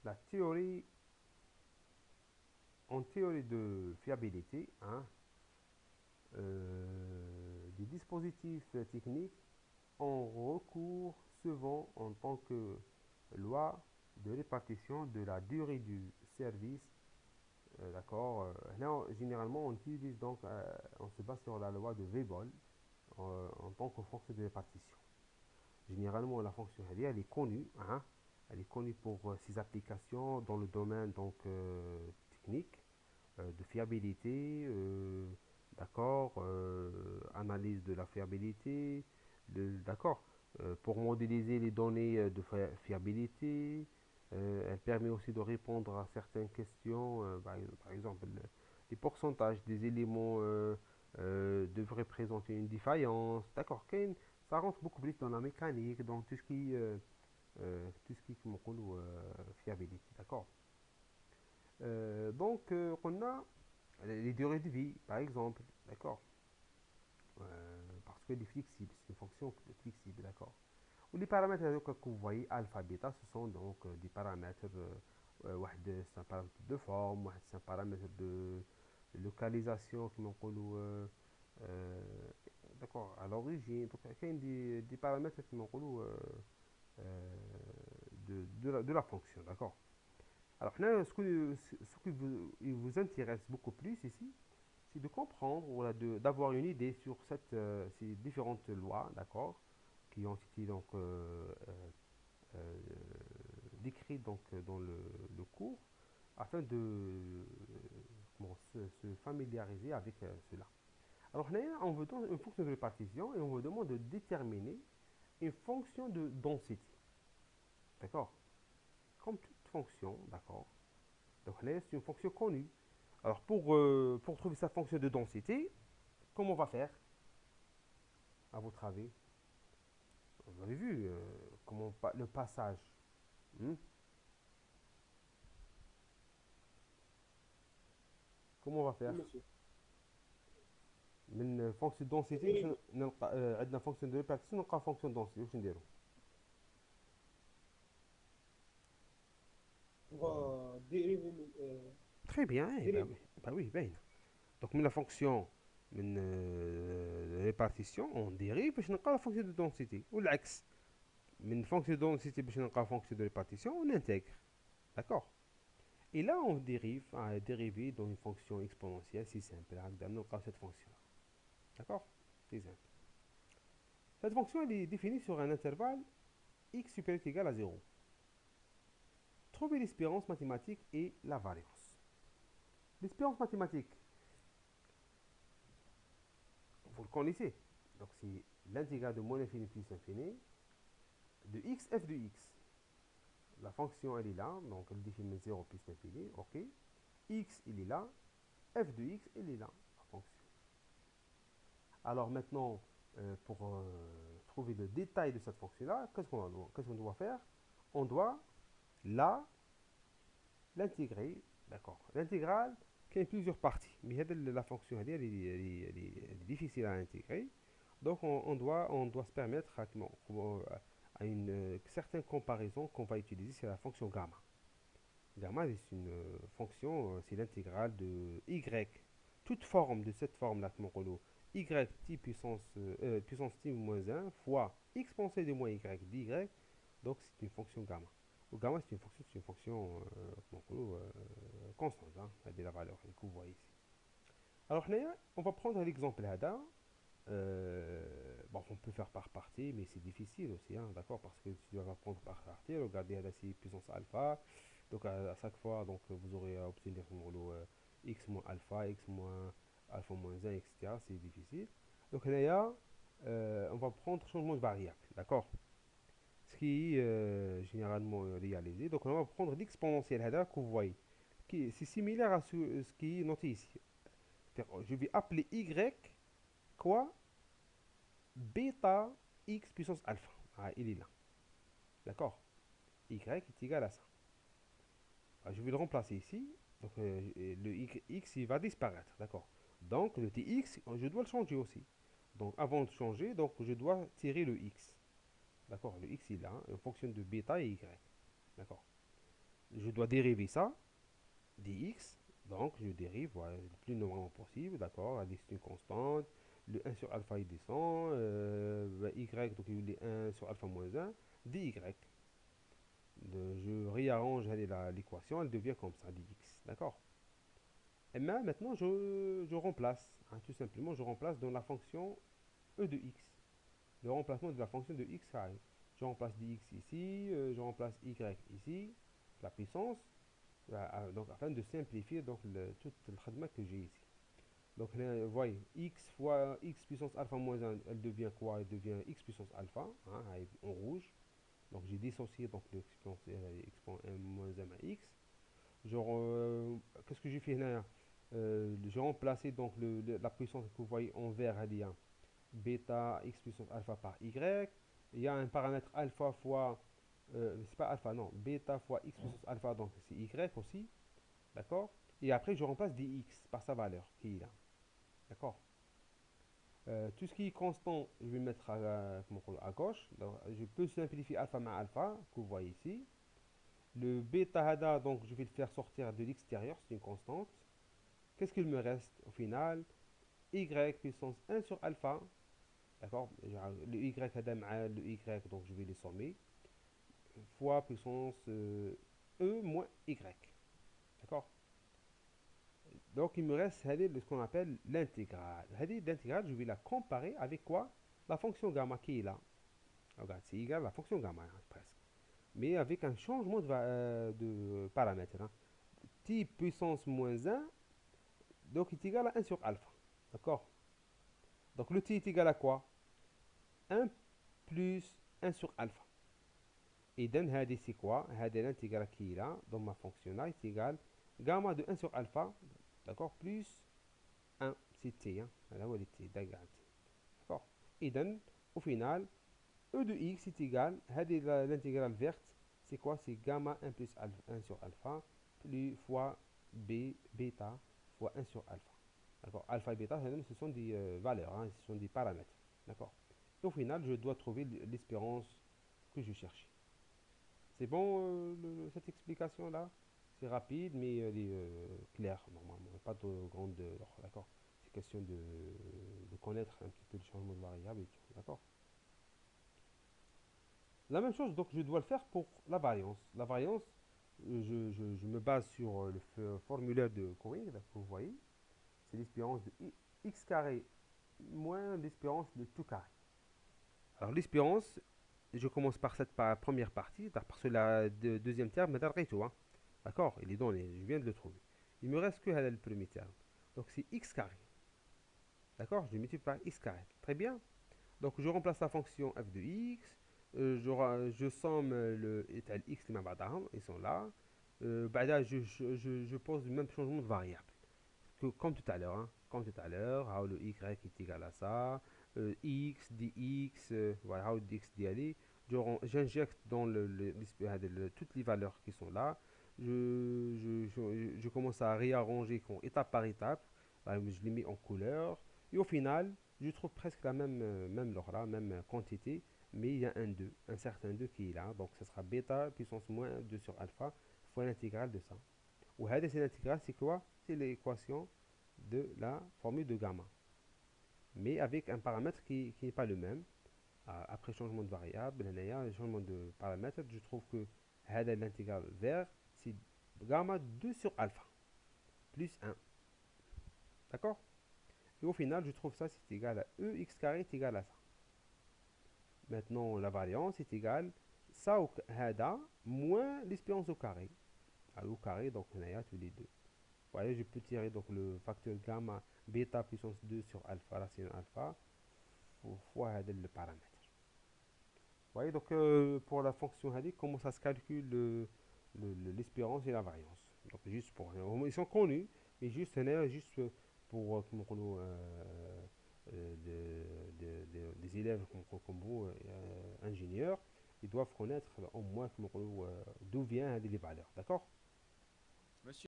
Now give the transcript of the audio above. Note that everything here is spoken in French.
la théorie, en théorie de fiabilité, hein, des dispositifs techniques ont recours souvent en tant que loi de répartition de la durée du service. D'accord. Là, généralement, on utilise donc, on se base sur la loi de Weibull en tant que fonction de répartition. Généralement, la fonction elle est connue, hein. Elle est connue pour ses applications dans le domaine donc technique, de fiabilité, d'accord, analyse de la fiabilité, d'accord, pour modéliser les données de fiabilité. Elle permet aussi de répondre à certaines questions, par exemple, les pourcentages des éléments devraient présenter une défaillance, d'accord. Ça rentre beaucoup plus dans la mécanique, dans tout ce qui est fiabilité, d'accord. Donc, on a les durées de vie, par exemple, d'accord. Parce qu'elle est flexible, c'est une fonction flexible, d'accord. Ou les paramètres que vous voyez, alpha, bêta, ce sont donc des paramètres. C'est un paramètre de forme, c'est un paramètre de localisation, qui d'accord, à l'origine. Donc, il y a des paramètres qui de la fonction, d'accord. Alors là, ce qui vous intéresse beaucoup plus ici, c'est de comprendre, voilà, d'avoir une idée sur ces différentes lois, d'accord, qui ont été donc euh, décrites donc dans le cours, afin de se familiariser avec cela. Alors là, on vous donne une fonction de répartition et on vous demande de déterminer une fonction de densité, d'accord, comme toute fonction, d'accord. Donc là, c'est une fonction connue. Alors pour trouver sa fonction de densité, comment on va faire à votre avis? Vous avez vu comment le passage. Hmm. Comment on va Oui, faire monsieur. من فونكسيون دونسيتي باش Dérivé. نلقى عندنا فونكسيون دو ريبارتيسيون نلقى فونكسيون دونسيتي واش نديرو؟ On va dériver تري بيان اي با وي. dériver. با وي باينه. دونك من لا فونكسيون من ريبارتيسيون اون ديريف باش نلقى لا فونكسيون دو دونسيتي والعكس. من فونكسيون دو densité باش نلقى فونكسيون دو ريبارتيسيون on intègre. D'accord. Et là, on dérive à dériver dans une fonction exponentielle si simple. On a cette fonction. D'accord. C'est simple. Cette fonction elle est définie sur un intervalle x supérieur ou égal à 0. Trouver l'espérance mathématique et la variance. L'espérance mathématique, vous le connaissez. Donc c'est l'intégrale de moins infini plus infini de x f de x. La fonction elle est là, donc elle définit 0 plus l'infini, ok. X il est là, f de x il est là, la fonction. Alors maintenant, pour trouver le détail de cette fonction-là, qu'est-ce qu'on doit faire? On doit là l'intégrer, d'accord. L'intégrale qui a plusieurs parties, mais la fonction elle est difficile à intégrer. Donc on doit se permettre à une certaine comparaison qu'on va utiliser, c'est la fonction gamma. Gamma c'est une fonction, c'est l'intégrale de y. Toute forme de cette forme-là, y t puissance t moins 1 fois exponentielle de moins y dy, donc c'est une fonction gamma. Ou gamma c'est une fonction constante, hein, de la valeur que vous voyez ici. Alors là, on va prendre l'exemple là. Bon, on peut faire par partie, mais c'est difficile aussi, hein, d'accord, parce que tu dois prendre par partie. Regardez là, c'est puissance alpha. Donc à chaque fois, donc, vous aurez à obtenir x moins alpha, x moins alpha moins 1, etc. C'est difficile. Donc là, on va prendre changement de variable, d'accord, ce qui est généralement réalisé. Donc on va prendre l'exponentielle que vous voyez, c'est similaire à ce qui est noté ici. Je vais appeler y quoi bêta x puissance alpha. Ah, il est là. D'accord. Y est égal à ça. Ah, je vais le remplacer ici. Donc le x il va disparaître. D'accord. Donc le tx, je dois le changer aussi. Donc avant de changer, donc je dois tirer le x. D'accord. Le x il est là. En fonction de bêta et y. D'accord. je dois dériver ça, dx, donc je dérive voilà, le plus normalement possible, d'accord, dx est une constante, le 1 sur alpha il descend, y, donc il est 1 sur alpha moins 1, dy. Je réarrange l'équation, elle devient comme ça, dx, d'accord. Et maintenant, je remplace, hein, tout simplement, je remplace dans la fonction e de x, le remplacement de la fonction de x carré. Je remplace dx ici, je remplace y ici, la puissance, donc afin de simplifier donc tout le traitement que j'ai ici. Donc là, vous voyez, x fois x puissance alpha moins 1, elle devient quoi? Elle devient x puissance alpha, hein, en rouge. Donc j'ai dissocié donc l'exponent moins 1 à x. Qu'est-ce que j'ai fait là? J'ai remplacé donc la puissance que vous voyez en vert, elle est bêta x puissance alpha par y. Il y a un paramètre alpha fois, c'est pas alpha, non, bêta fois x puissance alpha, donc c'est y aussi, d'accord. Et après, je remplace dx par sa valeur qui est là, d'accord. Tout ce qui est constant, je vais le mettre à gauche. Donc, je peux simplifier alpha ma alpha, que vous voyez ici. Le bêta hada, donc je vais le faire sortir de l'extérieur, c'est une constante. Qu'est-ce qu'il me reste au final? Y puissance 1 sur alpha, d'accord. Le y hada le y, donc je vais les sommer, fois puissance e moins y, d'accord. Donc il me reste ce qu'on appelle l'intégrale. L'intégrale, je vais la comparer avec quoi? La fonction gamma qui est là. Regarde, c'est égal à la fonction gamma, hein, presque. Mais avec un changement de paramètre, hein. T puissance moins 1, donc est égal à 1 sur alpha. D'accord. Donc le t est égal à quoi? 1 plus 1 sur alpha. Et donc, c'est quoi? L'intégrale qui est là, dans ma fonction là, est égal gamma de 1 sur alpha, d'accord, plus 1, c'est t, hein. Là où elle est t, d'accord. Et donc, au final, e de x est égal, l'intégrale verte, c'est quoi? C'est gamma 1 plus 1 sur alpha, plus fois bêta fois 1 sur alpha. D'accord. Alpha et bêta, ce sont des valeurs, hein, ce sont des paramètres. D'accord. Et au final, je dois trouver l'espérance que je cherchais. C'est bon, cette explication-là? C'est rapide, mais elle est claire, normalement. Pas de grande... D'accord. C'est question de connaître un petit peu le changement de variable et tout. D'accord. La même chose, donc je dois le faire pour la variance. La variance, je me base sur le formulaire de Coring, là, que vous voyez. C'est l'espérance de x carré moins l'espérance de tout carré. Alors l'espérance, je commence par cette première partie, parce que la deuxième terme est tout, hein. D'accord, il est donné, je viens de le trouver. Il me reste que le premier terme. Donc c'est x carré. D'accord, je multiplie par x carré. Très bien. Donc je remplace la fonction f de x, je somme le étal x les ils sont là. Là, je pose le même changement de variable que comme tout à l'heure, hein. Comme tout à l'heure, le y est égal à ça, x, dx, voilà, dx d'y j'injecte dans toutes les valeurs qui sont là. Je commence à réarranger étape par étape. Là, je les mets en couleur. Et au final, je trouve presque la même là, même quantité, mais il y a un certain 2 qui est là. Donc, ce sera bêta puissance moins 2 sur alpha fois l'intégrale de ça. Ou c'est l'intégrale, c'est quoi? C'est l'équation de la formule de gamma. Mais avec un paramètre qui n'est pas le même. Après changement de variable, changement de paramètre, je trouve que l'intégrale vers, c'est gamma 2 sur alpha, plus 1. D'accord. Et au final, je trouve ça, c'est égal à ex carré est égal à ça. Maintenant, la variance est égale ça au moins l'espérance au carré. Au carré, donc on a tous les deux. Vous voyez, je peux tirer donc le facteur gamma bêta puissance 2 sur alpha, racine alpha, fois le paramètre. Vous voyez, donc pour la fonction hadith, comment ça se calcule l'espérance et la variance. Donc juste pour... Ils sont connus, mais juste pour des élèves comme vous, ingénieurs, ils doivent connaître au moins d'où viennent les valeurs. D'accord?